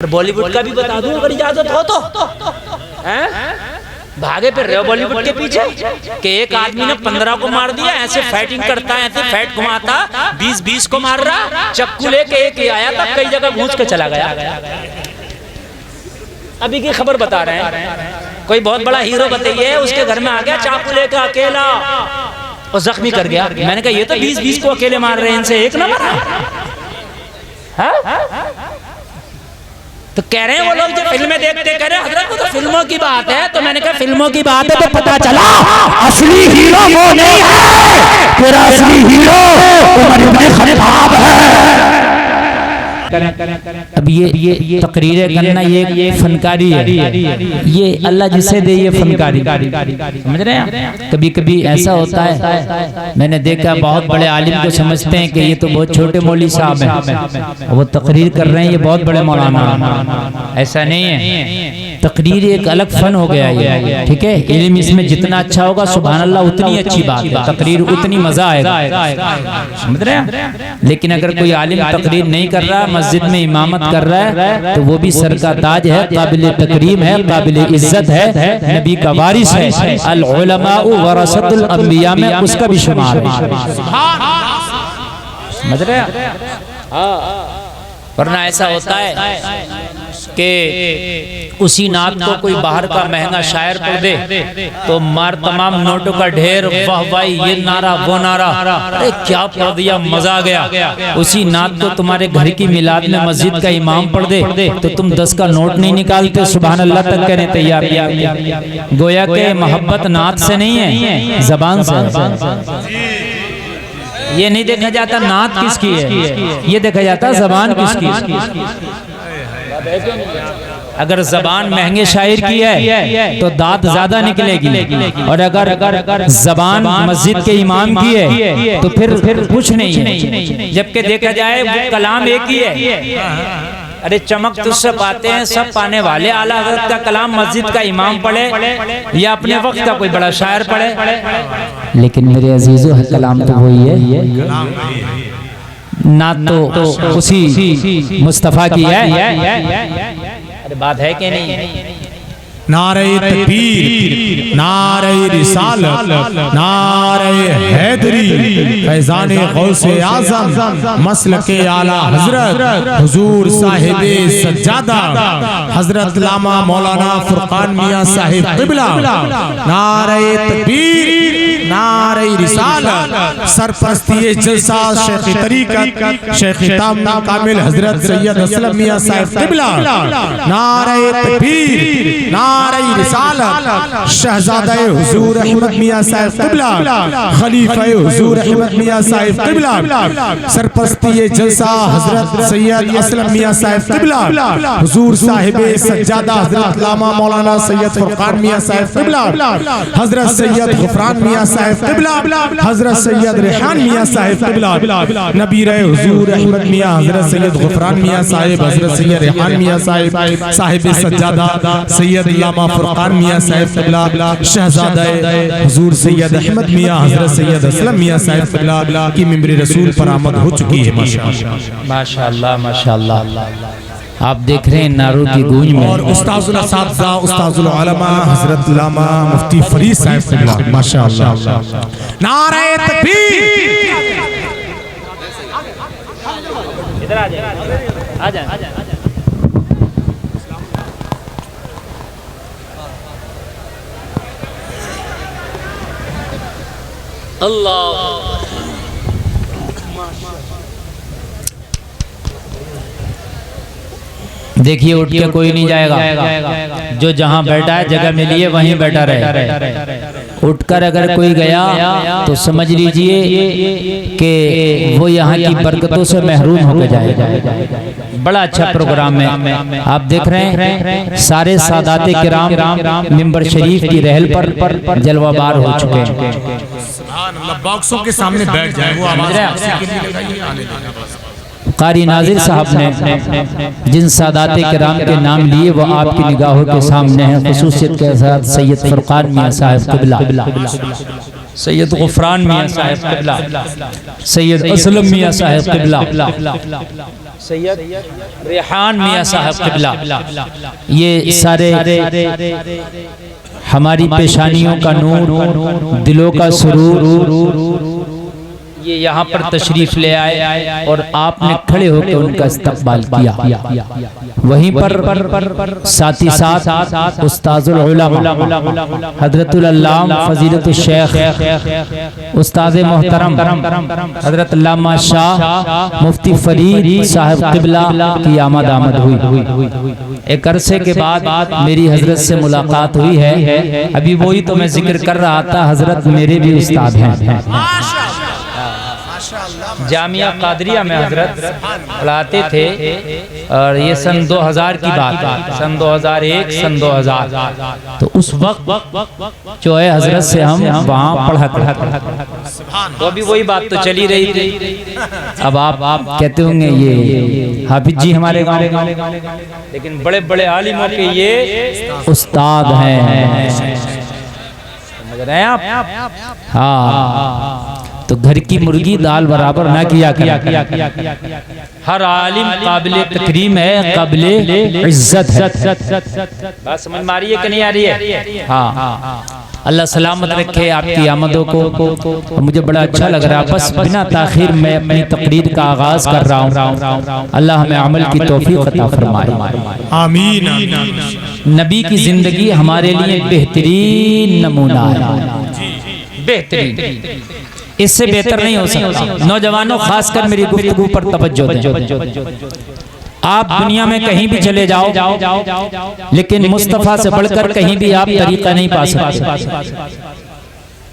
बॉलीवुड का भी बता दूं अगर इजाजत हो तो। भागे फिर रहे हो बॉलीवुड के पीछे कि एक आदमी ने 15 को मार दिया, ऐसे फाइटिंग करता है, ऐसे फैट घुमाता, 20 को मार रहा, चक्कू लेके एक ही आया था, कई जगह घूस के चला गया। अभी की खबर बता रहे हैं, कोई बहुत बड़ा हीरो बताइए, उसके घर में आ गया चाकू लेकर अकेला और जख्मी कर गया। मैंने कहा ये तो 20 को अकेले मार रहे हैं, इनसे एक ना मारा। तो कह रहे हैं वो लोग जो फिल्में देखते कह रहे हैं हजरत वो तो फिल्मों की बात है। तो मैंने कहा फिल्मों की बात है तो पता चला असली हीरो वो नहीं है, तेरा असली हीरो उमर इब्न खत्ताब है। अब ये तकरीरें करना ये फनकारी है, ये अल्लाह जिसे दे ये फनकारी, समझ रहे हैं। कभी कभी ऐसा होता है, मैंने देखा बहुत बड़े आलिम को समझते हैं कि ये तो बहुत छोटे मौलवी साहब हैं, वो तकरीर कर रहे हैं, ये बहुत बड़े मौलाना। ऐसा नहीं है, तकरीर एक अलग फन हो गया ये, ठीक है। इल्म इसमें जितना अच्छा होगा सुभान अल्लाह उतनी अच्छी बात है, तकरीर उतनी मजा आएगा, समझ रहे हैं। लेकिन अगर कोई आलिम तकरीर नहीं कर रहा, मस्जिद में इमामत कर रहा है, तो वो भी सर का ताज है, काबिल तकरीम है, काबिल इज्जत है, नबी का वारिस है। अल उलमाउ वरसतुल अंबिया में उसका भी शुमार है, समझ रहे हैं। वरना ऐसा होता है कि उसी नात को कोई बाहर का महंगा शायर पढ़ दे तो मार तमाम नोटों का ढेर, वाह भाई ये नारा वो नारा, अरे क्या पढ़ दिया मजा आ गया। उसी नात को तुम्हारे घर की मिलाद में मस्जिद का इमाम पढ़ दे तो तुम 10 का नोट नहीं निकालते, सुभान अल्लाह तक कहने तैयार। गोया के मोहब्बत नात से नहीं है, जबान से। ये नहीं देखा जाता नात किसकी है, ये देखा जाता जबान किसकी है। अगर जबान महंगे शायर की है तो दांत ज्यादा निकलेगी, और अगर जबान मस्जिद के इमाम की है तो फिर कुछ नहीं है। जबकि देखा जाए वो कलाम एक ही है। अरे चमक तुझसे पाते हैं सब पाने वाले, आला हज़रत का कलाम मस्जिद का इमाम पढ़े या अपने वक्त का कोई बड़ा शायर पढ़े। लेकिन मेरे अजीजों कलाम तो वही है ना, तो उसी मुस्तफा की है। अरे बात है कि नहीं? नारे तकबीर, नारे रिसालत, नारे हैदरी, फैज़ाने गौसे आज़म, मसलके आला हजरत हुजूर साहिबे सज्जादा हजरत लामा मौलाना फुरकान मियां साहिब क़िबला। नारे तकबीर, नारे रिसालत, सरपरस्ती जलसा शेख तरीक़त शेख तामना कामिल हजरत सैयद असलम मियां साहिब क़िबला। नारे तकबीर, नारे रिसालत, शहजादा हुजूर अहमद मियां साहिब क़िबला, खलीफा हुजूर अहमद मियां साहिब क़िबला, सरपरस्ती जलसा हजरत सैयद असलम मियां साहिब क़िबला, हुजूर साहिबे सज्जादा हजरत लामा मौलाना सैयद फुरकान मियां साहिब क़िबला, हजरत सैयद गुफरान मियां साहिब क़िबला, हजरत सैयद रेहान मियां साहिब क़िबला, नबी रहे हुजूर अहमद मियां हजरत सैयद गुफरान मियां साहिब, हजरत सैयद रेहान मियां साहिब साहिब सज्जादा सैयद लामा फुरकान मियां साहिब क़िबला, शहजादा हुजूर सैयद अहमद मियां हजरत सैयद असलम मियां साहिब क़िबला की मिंबर रसूल पर आमद हो चुकी है। माशाअल्लाह माशाअल्लाह। आप देख रहे हैं नारों की गूंज में, और उस्ताजुल असातिज़ा उस्ताजुल उलमा हजरत लामा मुफ्ती फरीद साहिब क़िबला, माशाअल्लाह। नारे तकबीर, इधर आ जाए। अल्लाह देखिए उठ के कोई नहीं जाएगा, जो जहां बैठा है जगह मिली है वहीं बैठा रहे। उठकर अगर कोई गया तो समझ लीजिए कि वो यहाँ की बरकतों से महरूम होकर जाएगा। बड़ा अच्छा प्रोग्राम है, आप देख रहे हैं सारे सादाते किराम मिंबर शरीफ की रहल पर जलवाबार हो चुके हैं। बॉक्सों के सामने बैठ जाए वो कारी नाजिर साहब ने जिन सादाते किराम के नाम लिए वो आपकी निगाहों के सामने हैं, खुसूसियत के साथ सैयद फुरकान मियां साहिब क़िबला, सैयद गुफरान मियां साहिब क़िबला, सैयद असलम मियां साहिब क़िबला, सैयद रेहान मियां साहब किबला, ये सारे हमारी पेशानियों का नूर, दिलों का सुरूर, ये यहाँ पर तशरीफ ले आए और आपने खड़े होकर उनका इस्तकबाल किया। वहीं पर साथ ही साथ उस्ताजुल उलमा हजरतुल अल्लामा फजीलतुल शेख उस्ताद मोहतरम हजरत अल्लामा शाह मुफ्ती फरीद साहब किबला की आमद हुई। एक अरसे के बाद मेरी हजरत से मुलाकात हुई है। अभी वही तो मैं जिक्र कर रहा था, हजरत मेरे भी उस्ताद हैं। जामिया कादरिया में हजरत पढ़ाते थे और ये सन 2000 की बात है, सन 2001 सन 2000। तो उस वक्त जो है हजरत से हम वहाँ पढ़ा तो अभी वही बात तो चली रही थी। अब आप कहते होंगे ये हाफिज जी हमारे गाँव, लेकिन बड़े बड़े आलिमों के ये उस्ताद हैं, समझ रहे हैं आप? हाँ, तो घर की मुर्गी दाल बराबर ना किया कर। हर आलिम काबिले तकरीम है, काबिले इज्जत है। बात समझ में आ रही है कि नहीं आ रही है? हाँ, अल्लाह सलामत रखे आपकी आमदों को। मुझे बड़ा अच्छा लग रहा है। बस बिना ताखीर में अपनी तकरीर का आगाज कर रहा हूँ। अल्लाह हमें अमल की तौफीक अता फरमाए, आमीन। नबी की जिंदगी हमारे लिए बेहतरीन नमूना है, बेहतरीन, इससे बेहतर नहीं हो सकता। नौजवानों खासकर मेरी गुफ्तगू पर तवज्जो दें। आप दुनिया में कहीं भी चले जाओ, लेकिन मुस्तफा से बढ़कर कहीं भी आप तरीका नहीं पा सकते,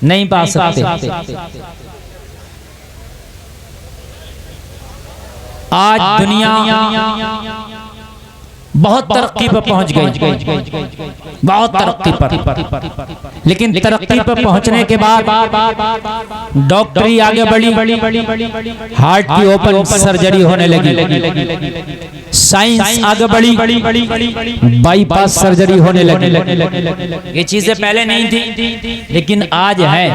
नहीं पा सकते। आज दुनिया बहुत तरक्की पर पहुंच गई, बहुत तरक्की पर, लेकिन तरक्की पर पहुंचने के बाद डॉक्टरी आगे बढ़ी, हार्ट की ओपन सर्जरी होने लगी, साइंस आगे बढ़ी, बाईपास सर्जरी होने लगी। ये चीजें पहले नहीं थी, लेकिन आज है।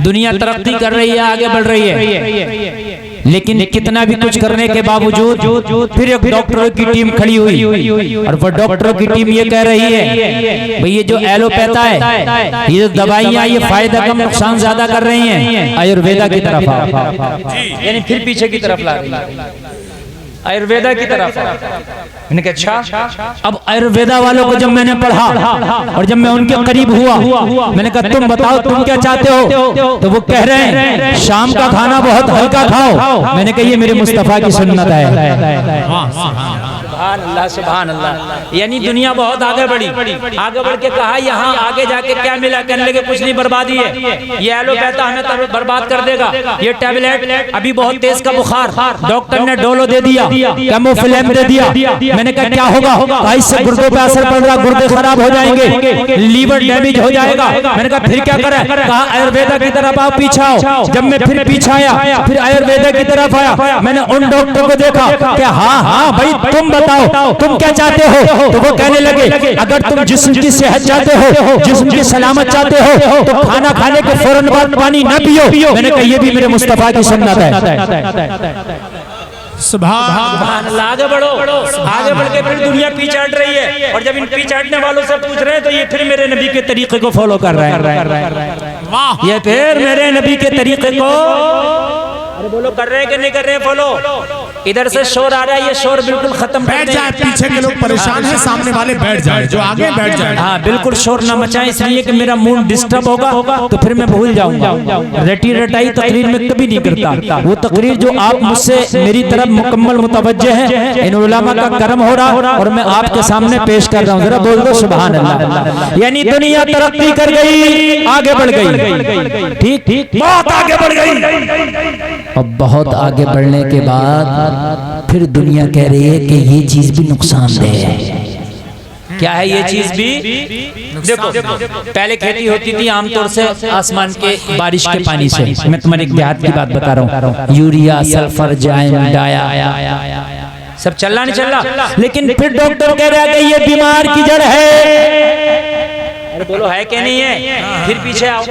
दुनिया तरक्की कर रही है, आगे बढ़ रही है, लेकिन कितना भी कुछ करने के बावजूद फिर एक डॉक्टरों की टीम खड़ी हुई, और वो डॉक्टरों की टीम ये कह रही है भाई ये जो एलोपैथा है, ये जो दवाइयाँ ये फायदा कम नुकसान ज्यादा कर रही हैं, आयुर्वेदा की तरफ आओ। यानी फिर पीछे की तरफ ला रही है, आयुर्वेदा की तरफ। मैंने कहा अच्छा। अब आयुर्वेदा वालों को जब मैंने पढ़ा और जब मैं उनके करीब हुआ, मैंने कहा तुम बताओ तुम क्या चाहते हो? तो वो कह रहे हैं शाम का खाना बहुत हल्का खाओ। मैंने कहा ये मेरे मुस्तफा की सुन्नत है। सुभान अल्लाह, सुभान अल्लाह। यानी दुनिया बहुत आगे बढ़ी, आगे बढ़ के कहा यहाँ आगे जाके क्या मिला? कहने लगे कुछ नहीं, बर्बादी है, ये एलोपैथा हमें बर्बाद कर देगा। ये टैबलेट, अभी बहुत तेज का बुखार, डॉक्टर ने डोलो दे दिया, कैमोफ्लेम दे दिया। मैंने कहा क्या होगा? इससे गुर्दों पे असर पड़ रहा, गुर्दे खराब हो जाएंगे, लीवर डैमेज हो जाएगा। मैंने कहा फिर क्या करें? कहा आयुर्वेदा की तरफ आओ, पीछे आओ। जब मैं फिर पीछे आया, फिर आयुर्वेदा की तरफ आया, मैंने उन डॉक्टर को देखा कि हाँ भाई तुम बताओ तुम क्या चाहते हो? तो वो कहने लगे अगर तुम जिस्म की सेहत चाहते हो, जिस्म की सलामत चाहते हो, तो खाना खाने के फौरन बाद पानी न पियो। मैंने कहा ये भी मेरे मुस्तफा की सुन्नत है। सुभान अल्लाह। आगे बढ़ो, आगे बढ़ के फिर दुनिया पीछे हट रही है, और जब इन पीछे हटने वालों से पूछ रहे हैं तो ये फिर मेरे नबी के तरीके को फॉलो कर रहे हैं। ये फिर मेरे नबी के तरीके को, अरे बोलो कर रहे हैं कि नहीं कर रहे हैं फॉलो? इधर से शोर आ रहा है, ये शोर बिल्कुल खत्म बैठ जाए, पीछे के लोग परेशान हैं, सामने वाले बैठ जाए, जो आगे बैठ जाए। हाँ बिल्कुल शोर न मचाएं, इसलिए कि मेरा मूड डिस्टर्ब होगा तो फिर मैं भूल जाऊंगा। रटी रटाई तकरीर में कभी नहीं करता। वो तकरीर जो आप मुझसे मेरी तरफ मुकम्मल मुतवज्जे हैं, इन उलमा का करम हो रहा और मैं आपके सामने पेश कर रहा हूँ। जरा बोल दो सुभान अल्लाह। यानी दुनिया तरक्की कर गई, आगे बढ़ गई, ठीक ठीक बहुत आगे बढ़ गई। अब बहुत आगे बढ़ने के बाद फिर दुनिया कह रही है कि ये चीज भी नुकसानदेह है। क्या है ये चीज भी? देखो पहले खेती होती थी आमतौर से आसमान के बारिश के पानी से। मैं तुम्हारे एक देहात की बात बता रहा हूँ, यूरिया सल्फर जाइम डाया सब चल रहा नहीं चल रहा, लेकिन फिर डॉक्टर कह रहा है कि ये बीमार की जड़ है। अरे बोलो है कि नहीं है? फिर पीछे आओ,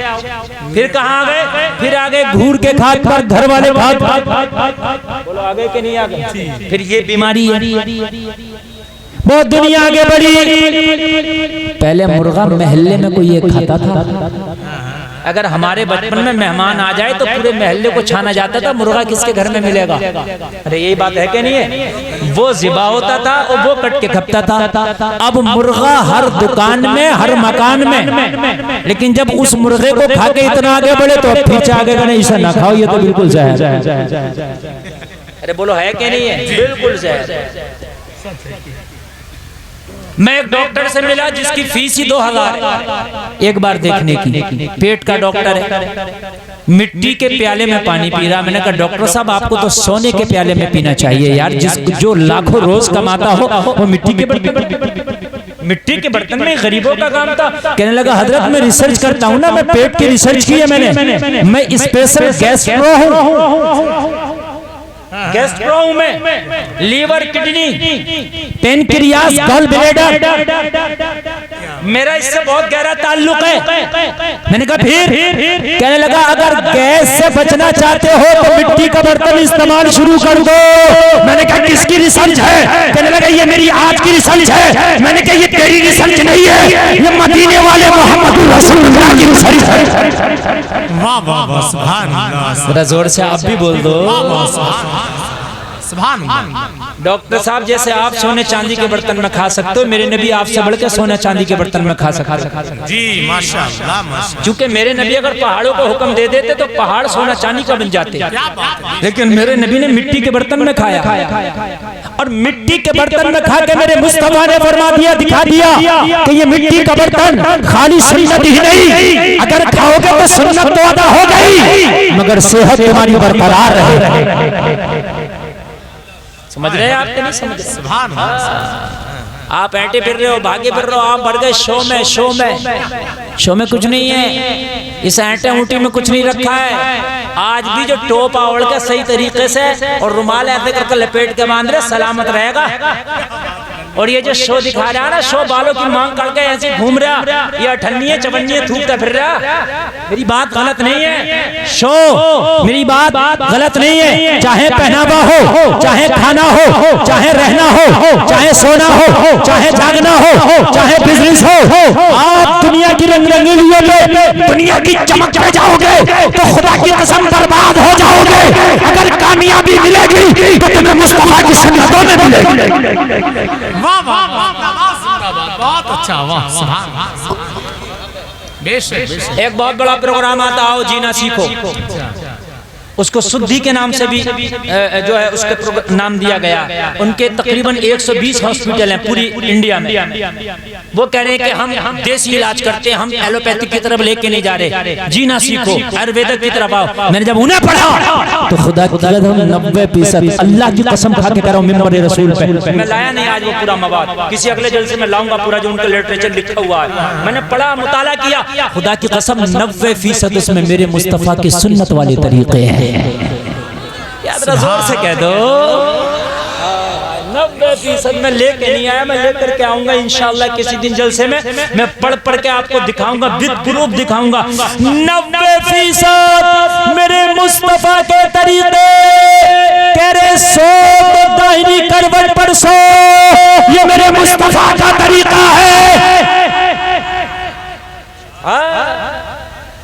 फिर कहाँ आ गए? फिर आगे घूर के खाद पर घर वाले भाग। बोलो आगे कि नहीं आगे? फिर ये बीमारी है, बहुत दुनिया आगे बढ़ी। पहले मुर्गा महल्ले में कोई एक खाता था। अगर हमारे बचपन में मेहमान आ जाए तो पूरे महल्ले को छाना जाता था, मुर्गा किसके घर में मिलेगा? अरे यही बात है कि नहीं है? वो ज़िबा होता था और वो कट के खपता था। अब मुर्गा हर दुकान में, हर मकान में। लेकिन जब उस मुर्गे को खा के इतना आगे बढ़े तो अब पीछे आगे नहीं, ऐसा ना खाओ, ये तो बिल्कुल जहर है। अरे बोलो है कि नहीं है? बिल्कुल जहर। मैं एक डॉक्टर से मिला जिसकी फीस ही 2000 एक बार देखने की। पेट का डॉक्टर है, मिट्टी के प्याले में पानी पी रहा। मैंने कहा डॉक्टर साहब आपको तो सोने के प्याले में पीना चाहिए यार, जो लाखों रोज कमाता हो वो मिट्टी के बर्तन में गरीबों का काम था। कहने लगा हजरत मैं रिसर्च करता हूँ ना, मैं पेट की रिसर्च की है मैंने, मैं स्पेशल गैस्ट्रो हूँ। गैस्ट्रो में liver, kidney, pancreas, gall bladder, मेरा इससे बहुत गहरा ताल्लुक है। मैंने कहा फिर? कहने लगा अगर गैस से बचना चाहते हो तो मिट्टी का बर्तन इस्तेमाल शुरू कर दो। मैंने कहा किसकी रिसर्च है? कहने लगा ये मेरी आज की रिसर्च है। मैंने कहा ये तेरी रिसर्च नहीं है, ये मदीने वाले मोहम्मद रसूलुल्लाह की रिसर्च है। वाह वाह वाह, सुभान अल्लाह। जरा जोर से आप भी बोल दो। डॉक्टर साहब जैसे आप सोने चांदी के बर्तन में खा सकते हो, मेरे नबी आपसे बढ़ के सोने चांदी के बर्तन में खा सकते जी, माशाअल्लाह माशाअल्लाह। क्योंकि मेरे नबी अगर पहाड़ों को हुक्म दे देते तो पहाड़ सोना चांदी का बन जाते, लेकिन मेरे नबी ने मिट्टी के बर्तन में खाया, और मिट्टी के बर्तन में खा के मेरे मुस्तफा ने फरमा दिया, दिखा दिया कि ये मिट्टी का बर्तन खाली सुन्नत ही नहीं, अगर खाओगे तो सुन्नत तो अदा हो गई मगर सेहत तुम्हारी बरकरार रहे। समझ रहे हैं आप? नहीं समझ रहे? सुभान आप ऐटे फिर रहे हो, भागे फिर रहे हो, आप बढ़ गए शो में कुछ नहीं है। इस ऐटे ऊँटी में कुछ नहीं रखा है। आज भी जो टोपा ओढ़ के सही तरीके से और रुमाल ऐसे करके लपेट के बांध रहे, सलामत रहेगा। और ये जो शो दिखा रहा है ना, शो बालों की मांग करके ऐसे घूम रहा, ये अठन्नी है, चवन्नी है, थूकता फिर रहा। मेरी बात गलत नहीं है। शो मेरी बात गलत नहीं है। चाहे पहनावा हो, चाहे खाना हो, चाहे रहना हो, चाहे सोना हो, चाहे जागना हो, चाहे बिजनेस हो, आप दुनिया की रंग रंगीलियों में दुनिया की चमक में जाओगे तो खुदा की कसम बर्बाद हो जाओगे। अगर कामयाबी मिलेगी तो तुम्हें मुस्तफा की सुन्नतों में मिलेगी। वाह वाह वाह, बहुत अच्छा, वाह सुभान। बेशक एक बहुत बड़ा प्रोग्राम आता, आओ जीना सीखो, उसको शुद्धि के नाम से भी जो है उसके नाम दिया गया। उनके तकरीबन 120 हॉस्पिटल हैं पूरी इंडिया में। वो कह रहे हैं कि हम देसी इलाज करते हैं, हम एलोपैथिक की तरफ लेके नहीं जा रहे, जीना सीखो, आयुर्वेदिक की तरफ आओ। मैंने जब उन्हें पढ़ा तो खुदा की कसम 90% अल्लाह की कसम खा के कह रहा हूं मिंबर रसूल पे। मैं लाया नहीं आज वो पूरा मवाद, किसी अगले जलसे में लाऊंगा पूरा जो उनका लिटरेचर लिखा हुआ है। मैंने पढ़ा, मुताला किया, खुदा की कसम 90% उसमें मेरे मुस्तफा की सुन्नत वाले तरीके हैं। याद जोर से कह दो। 90% में लेके नहीं आया, मैं लेकर के आऊंगा इंशाल्लाह किसी दिन जलसे में। मैं पढ़ के आपको दिखाऊंगा, विद प्रूफ दिखाऊंगा। 90% मेरे मुस्तफा के तरीके। कह रहे सो तो दाहिनी करवट पर सो, ये मेरे मुस्तफा का तरीका है।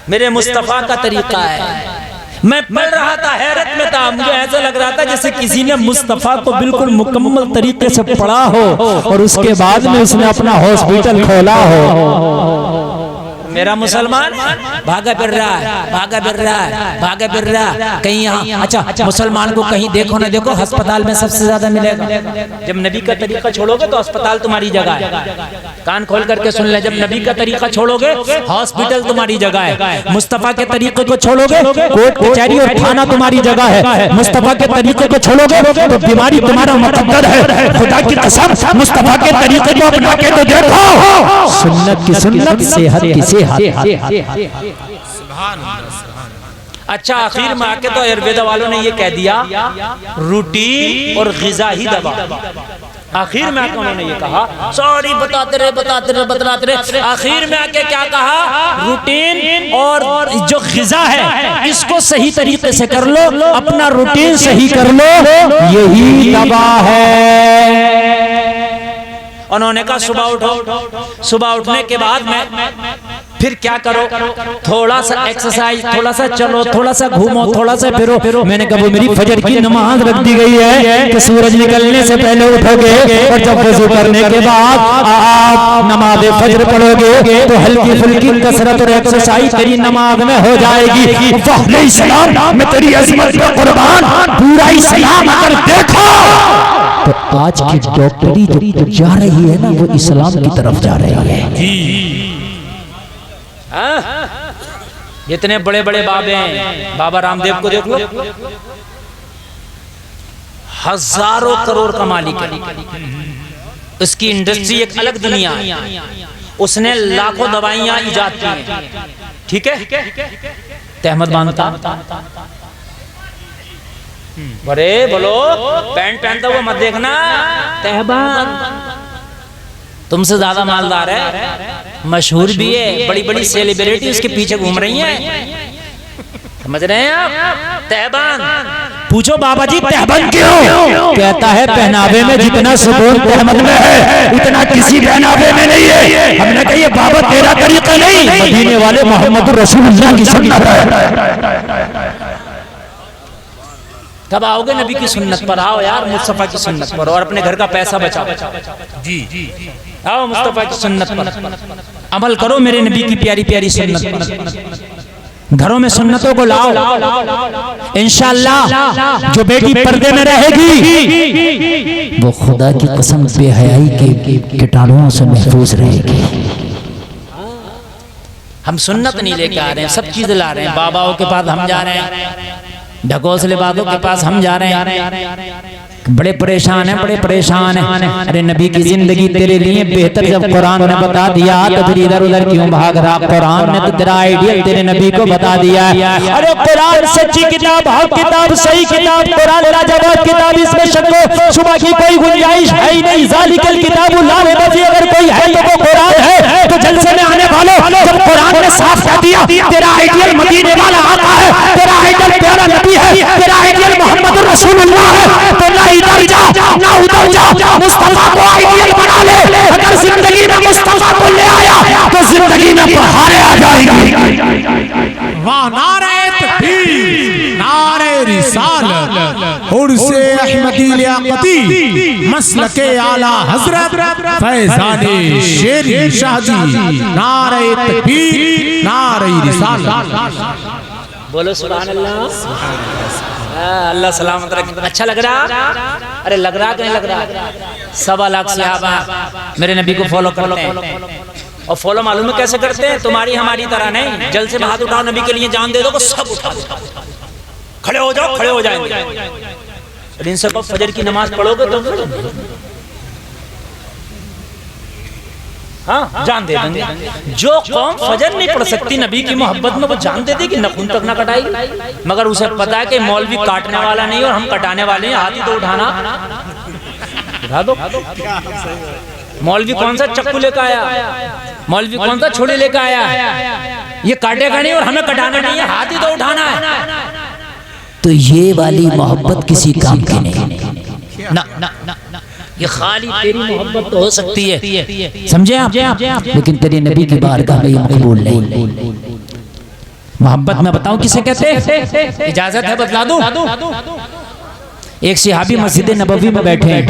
मेरे मुस्तफा का तरीका है। मैं पढ़ रहा था, हैरत में था, मुझे ऐसा लग रहा था जैसे किसी ने मुस्तफा को बिल्कुल मुकम्मल तरीके से पढ़ा हो और उसके बाद में उसने अपना हॉस्पिटल खोला हो। मेरा मुसलमान भागा फिर रहा है, भागा फिर रहा है, भागा फिर रहा है कहीं यहाँ। अच्छा, मुसलमान को कहीं देखो ना देखो, अस्पताल में सबसे ज्यादा मिलेगा। जब नबी का तरीका छोड़ोगे तो अस्पताल तुम्हारी जगह है। कान खोल करके सुन ले, जब नबी का तरीका छोड़ोगे हॉस्पिटल तुम्हारी जगह है। मुस्तफा के तरीके को छोड़ोगे कोर्ट कचहरी और थाना तुम्हारी जगह है। मुस्तफा के तरीके को छोड़ोगे तो बीमारी तुम्हारा मुकद्दर है। खुदा की कसम मुस्तफा के तरीके को अपना के तो देखो, सुन्नत की सुन्नत, सेहत की सेहत। अच्छा, आखिर में आके तो आयुर्वेद वालों ने ये कह दिया रूटीन और ग़िज़ा ही दवा। आखिर में आके उन्होंने ये कहा, सॉरी बताते रहे, आखिर में आके क्या कहा, रूटीन और जो ग़िज़ा है इसको सही तरीके से कर लो, अपना रूटीन सही कर लो, यही दवा है। उन्होंने कहा सुबह उठो, सुबह उठने के बाद में फिर क्या करो, थोड़ा सा एक्सरसाइज, थोड़ा सा चलो, थोड़ा सा घूमो, थोड़ा सा फिरो। मैंने कहा वो मेरी फजर की नमाज रख दी गई है कि सूरज निकलने से पहले उठोगे और जब वज़ू करने के बाद आप नमाज फजर पढ़ोगे तो हल्की फुल्की कसरत और एक्सरसाइज तेरी नमाज में हो जाएगी। मैं तेरी अज़मत पे कुर्बान, पूरा इस्लाम अगर देखो तो आज की डॉक्टरी जो जा रही है ना, वो इस्लाम की तरफ जा रही है। जितने बड़े बड़े बाबे हैं, बाबा रामदेव को देख लो, हजारों करोड़ का मालिक है, उसकी इंडस्ट्री एक अलग दुनिया है, उसने लाखों दवाइयां इजाद की हैं, ठीक है। तहमद बांधता, बड़े बोलो, पैंट पहनता वो मत देखना, तहबान तुमसे ज्यादा मालदार है, मशहूर भी है, बड़ी बड़ी सेलिब्रिटी उसके पीछे घूम रही हैं, समझ रहे हैं आप। तहबान पूछो बाबा जी तहबान क्यों? कहता है पहनावे में जितना सुकून तहमद में है उतना किसी पहनावे में नहीं है। हमने कहा ये बाबा तेरा तरीका नहीं, मदीने वाले मोहम्मद रसूलुल्लाह की सुन्नत है। कब आओगे नबी की सुन्नत पर? आओ यार मुस्तफा की सुन्नत पर, और अपने घर का पैसा बचाओ। जी आओ मुस्तफा की सुन्नत पर अमल करो, मेरे नबी की प्यारी प्यारी सुन्नत पर। घरों में सुन्नतों को लाओ, इंशाअल्लाह जो बेटी पर्दे में रहेगी वो खुदा की कसम बेहयाई के कीटाणुओं से महफूज रहेगी। हम सुन्नत नहीं लेके आ रहे हैं, सब चीज ला रहे हैं। बाबाओं के पास हम जा रहे हैं, ढकोसले बाबों के पास हम जा रहे हैं, बड़े परेशान हैं, बड़े परेशान हैं। अरे नबी की जिंदगी तेरे लिए बेहतर जब कुरान ने बता दिया तो फिर इधर उधर क्यों भाग रहा? कुरान ने तो तेरा आइडियल तेरे नबी को बता दिया है। अरे कुरान सच्ची किताब, हक किताब, सही किताब, कुरान लाजवाब किताब, इसमें शक शुबा की कोई गुंजाइश है ही नहीं। ज़ालिकल किताबु ला रैब फीह, अगर कोई है तो वो कुरान है। तो जलसे में आने वालों, जब कुरान ने साफ कह दिया तेरा आइडियल मदीने वाला आता है, तेरा आइडियल प्यारा नबी है, तेरा आइडियल मोहम्मद रसूलुल्लाह है, तो ना इधर जा ना उधर जा, मुस्तफा को आइडियल बना ले। अगर जिंदगी में मुस्तफा को ले आया तो जिंदगी में बहारें आ जाएगी। वाह नारे तकबीर, नारे रिसालत, उर्से अहमदी लियाकती, मसलके आला हजरत फैजाने शेरी शाहजी, नारे तकबीर, नारे रिसालत। बोलो सुभान अल्लाह। अल्लाह सलामत रखे। अच्छा लग रहा? अरे लग रहा कि नहीं लग रहा? 1.25 लाख सहाबा मेरे नबी को फॉलो करते हैं, और फॉलो मालूम है कैसे करते हैं? तुम्हारी हमारी तरह नहीं, जल से हाथ उठाओ, नबी के लिए जान दे दो को सब उठा दो, खड़े हो जाओ, खड़े हो जाएंगे। इनसे कब फजर की नमाज पढ़ोगे तो हाँ जान दे देंगे। जो कौम फजर नहीं पढ़ सकती नबी की मोहब्बत में, वो जान दे देगी, नखून तक ना कटाएगी। मगर उसे पता है कि मौलवी काटने वाला नहीं और हम कटाने वाले हैं, हाथ ही तो उठाना, उठा दो। मौलवी कौन सा चक्कू लेकर आया, मौलवी कौन सा छुरी लेकर आया, ये काटेगा नहीं और हमें कटाना नहीं है, हाथ ही तो उठाना है। तो ये वाली मोहब्बत किसी काम की नहीं ना, ना, ना, ना। ये खाली तेरी मोहब्बत तो हो सकती है, समझे आप, लेकिन तेरे नबी की बारगाह में ये मकबूल नहीं। मोहब्बत में बताऊं किसे कहते हैं? इजाजत है बतला दूं? एक सहाबी मस्जिद नबवी में बैठे हैं,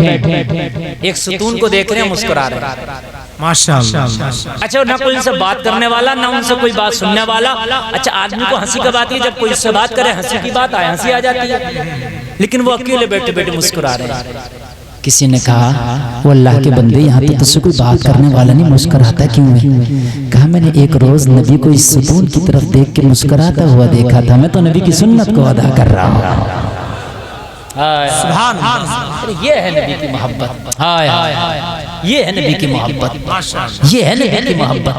एक सुतून को देख रहे हैं, मुस्कुरा रहे हैं, माशाअल्लाह। अच्छा ना कोई उनसे बात करने वाला, ना उनसे कोई बात सुनने वाला। अच्छा आदमी को हंसी कब आती है? जब कोई उससे बात करे, हंसी की बात आए, हंसी आ जाती है, लेकिन वो अकेले बैठे बैठे मुस्कुरा रहे हैं। किसी ने कहा वो अल्लाह के बंदे, यहाँ पे तुझसे कोई बात करने वाला नहीं, मुस्कुराता क्यों है? कहा मैंने एक रोज नबी को इस सुकून की तरफ देख के मुस्कुराता हुआ देखा था, मैं तो नबी की सुन्नत को अदा कर रहा हूँ। ये है नबी की मोहब्बत, ये है नबी की मोहब्बत, ये है नबी की मोहब्बत।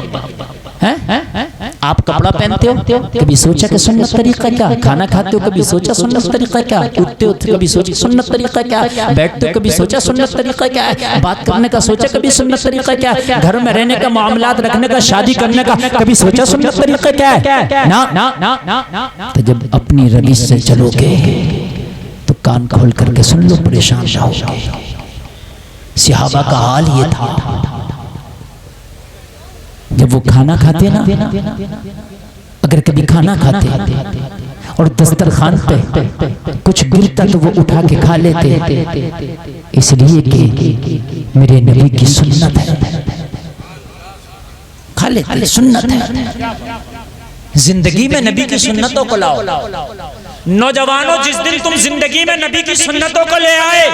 आप कपड़ा पहनते हो, कभी सोचा कि सुन्नत तरीका क्या? खाना खाते हो, कभी सोचा सुन्नत तरीका क्या? उठते हो कभी सोचा सुन्नत तरीका क्या? बैठते हो कभी सोचा सुन्नत तरीका क्या है? बात करने का सोचा कभी सुन्नत तरीका क्या है? घर में रहने का, मामलात रखने का, शादी करने का कभी सोचा सुन्नत तरीका क्या है? ना ना ना ना। तो जब अपनी रविश से चलोगे तो कान खोल करके सुन लो, परेशान रहोगे। सहाबा का हाल ये था, जब वो खाना खाते ना, अगर कभी खाना खाते और दस्तरखान पे कुछ गिरता तो वो उठा के खा लेते, इसलिए कि मेरे नबी की सुन्नत है, खा लेते, सुन्नत है। जिंदगी में नबी की सुन्नतों को लाओ। नौजवानों, जिस दिन तुम जिंदगी में नबी की सुन्नतों को ले आए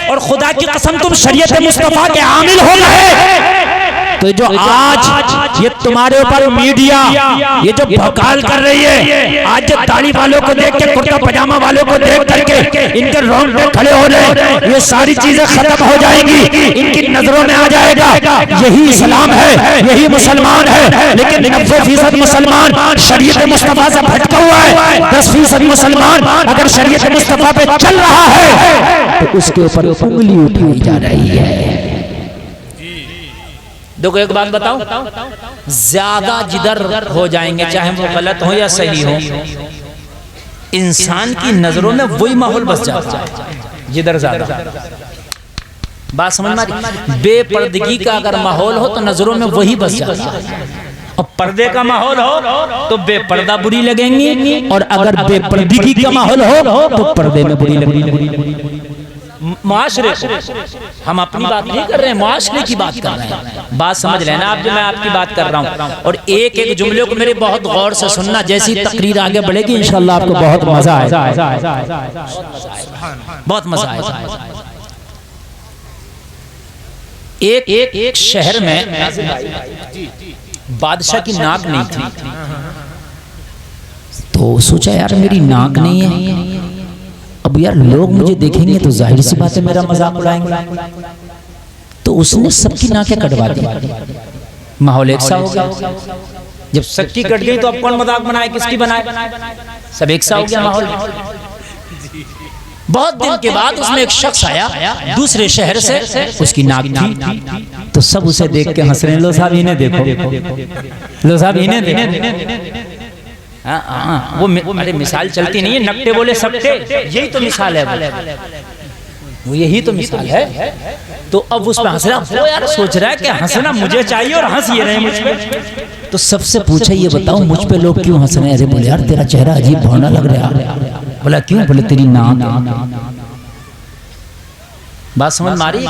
और खुदा की कसम तुम शरीयत मुस्तफा के आमिल हो गए, तो जो आज ये तुम्हारे ऊपर मीडिया ये जो भकाल कर रही है, आज जो दाढ़ी वालों को देख के, कुर्ता पजामा वालों को देख करके इनके रोंगटे खड़े हो रहे, ये सारी चीजें खत्म हो जाएंगी, इनकी नजरों में आ जाएगा यही इस्लाम है, यही मुसलमान है। लेकिन 90% मुसलमान शरीयत मुस्तफा से भटका हुआ है, 10% मुसलमान अगर शरीयत मुस्तफा पे चल रहा है तो उसके ऊपर उंगली उठाई जा रही है। देखो एक बात बताओ, ज्यादा जिधर हो जाएंगे, चाहे वो गलत हो या सही हो, इंसान की नजरों में वही माहौल बस जाता है जिधर ज्यादा। बात समझ में आ रही? बेपर्दगी का अगर माहौल हो तो नजरों में वही बस जाता है, और पर्दे का माहौल हो तो बेपर्दा बुरी लगेंगी, और अगर बेपर्दगी का माहौल हो तो पर्दे में बुरी लगेंगी। मुआशरे, हम अपनी बात नहीं कर रहे हैं, मुआशरे की बात कर रहे हैं। बात समझ लेना आप, जो मैं आपकी बात कर रहा हूँ, और एक एक जुमले को मेरे बहुत गौर से सुनना। जैसी तकरीर आगे बढ़ेगी इंशाल्लाह आपको बहुत मजा आएगा, बहुत मजा आएगा। एक शहर में बादशाह की नाक नहीं थी, तो सोचा यार मेरी नाक नहीं है, अब यार लोग मुझे देखेंगे तो जाहिर सी बात है मेरा मजाक उड़ाएंगे, तो उसने सबकी नाकें कटवा दी, माहौल एक सा हो गया। जब सबकी कट गई तो अब कौन मजाक बनाए, किसकी बनाए? सब एक सा हो गया माहौल। बहुत दिन के बाद उसमें एक शख्स आया दूसरे शहर से, उसकी नाक थी, तो सब उसे देख के हंस रहे हैं, लो साहब इन्हें देखो, लो साहब इन्हें देखो। वो अरे मिसाल चलती नहीं है, नकटे बोले सबके, यही तो मिसाल है, वो यही तो मिसाल है। तो अब उस पर हंस रहा, वो यार सोच रहा है कि हंसना मुझे चाहिए और हंस ये रहे मुझ पे। तो सबसे पूछा ये बताओ मुझ पे लोग क्यों हंस रहे हैं? अरे बोले यार तेरा चेहरा अजीब भौना लग रहा है। बोला क्यों? बोले तेरी नाक। बात समझ मारी?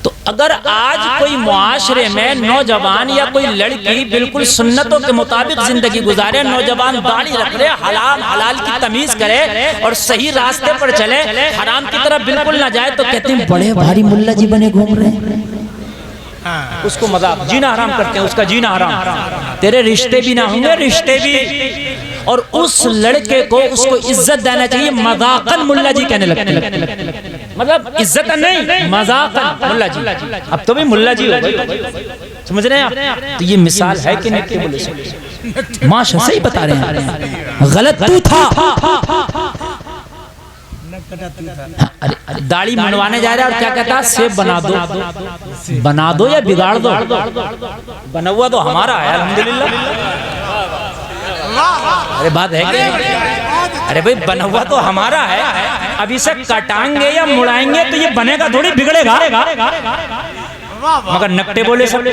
तो अगर आज कोई मुआशरे में नौजवान या कोई लड़की बिल्कुल सुन्नतों के मुताबिक जिंदगी गुजारे, नौजवान दाढ़ी रख ले, हलाल की तमीज करे और सही रास्ते पर चले, हराम की तरफ बिल्कुल ना जाए, तो कहते हैं बड़े भारी मुल्ला जी बने घूम रहे हैं। उसको मजाक, जीना हराम करते हैं, उसका जीना हराम। तेरे रिश्ते भी ना होंगे, रिश्ते भी, और उस लड़के को उसको इज्जत देना चाहिए। मजाकन मुल्ला जी कहने लगते, मतलब इज्जत नहीं, मजाकन मुल्ला जी। अब तो भी मुल्ला जी हो गए, समझ रहे हैं आप? तो ये मिसाल है कि नहीं? बोले माशा सही बता रहे हैं, गलत तू था। अरे दाढ़ी मुंडवाने जा रहा है और क्या कहता? सेब बना दो या बिगाड़ दो। बना हुआ तो हमारा है अल्हम्दुलिल्लाह। अरे बात है कि अरे भाई बना हुआ तो हमारा है, अब इसे कटाएंगे या मुड़ाएंगे तो ये बनेगा थोड़ी, बिगड़ेगा। मगर नकटे बोले सबके,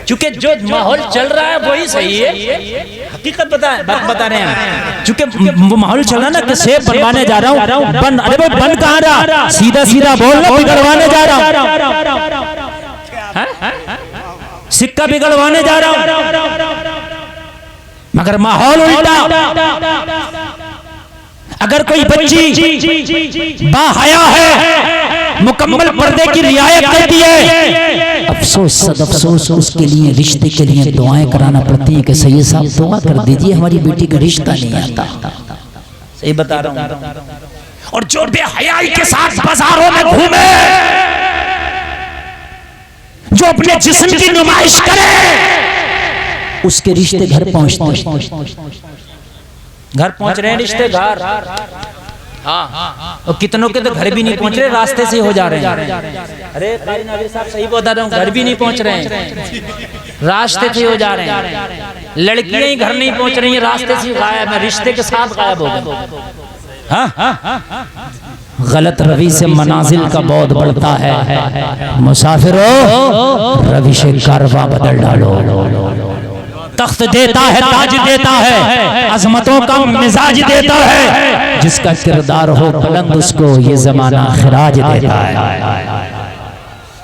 क्योंकि जो माहौल चल रहा है वही सही है। हकीकत बता रहे हैं, क्योंकि वो माहौल चल रहा है ना कि सेब बनवाने जा रहा हूँ, बन, अरे भाई बन कहाँ रहा? सीधा सीधा बोल, बिगड़वाने जा रहा हूँ, सिक्का बिगड़वाने जा रहा हूँ, मगर माहौल उल्टा। अगर कोई बच्ची बाहया है, मुकम्मल पर्दे की रियायत करती है, अफसोस सद अफसोस उसके लिए रिश्ते के लिए दुआएं कराना पड़ती है कि सैयद साहब दुआ कर दीजिए, हमारी बेटी का रिश्ता नहीं आता। सही बता रहा हूँ। और जो बेहयाई के साथ बाजारों में घूमे, जो अपने जिस्म की नुमाइश करे उसके रिश्ते घर पहुंचते, घर पहुंच रहे हैं रिश्ते, घर। हाँ, और कितनों के तो घर भी नहीं पहुंच रहे, रास्ते से हो जा रहे हैं। अरे कारी नाज़िर साहब सही बता रहा हूँ, घर भी नहीं पहुंच रहे हैं, रास्ते से हो जा रहे हैं। लड़कियां ही घर नहीं पहुंच रही हैं, रास्ते से गायब है, रिश्ते के साथ गायब हो गए। हाँ, गलत रवि से मनाजिल का बहुत बढ़ता है। मुसाफिरों रवि से कारवा बदल डालो। तख्त देता है, ताज देता है, अजमतों का मिजाज देता है, जिसका किरदार हो बुलंद उसको ये जमाना खिराज देता है।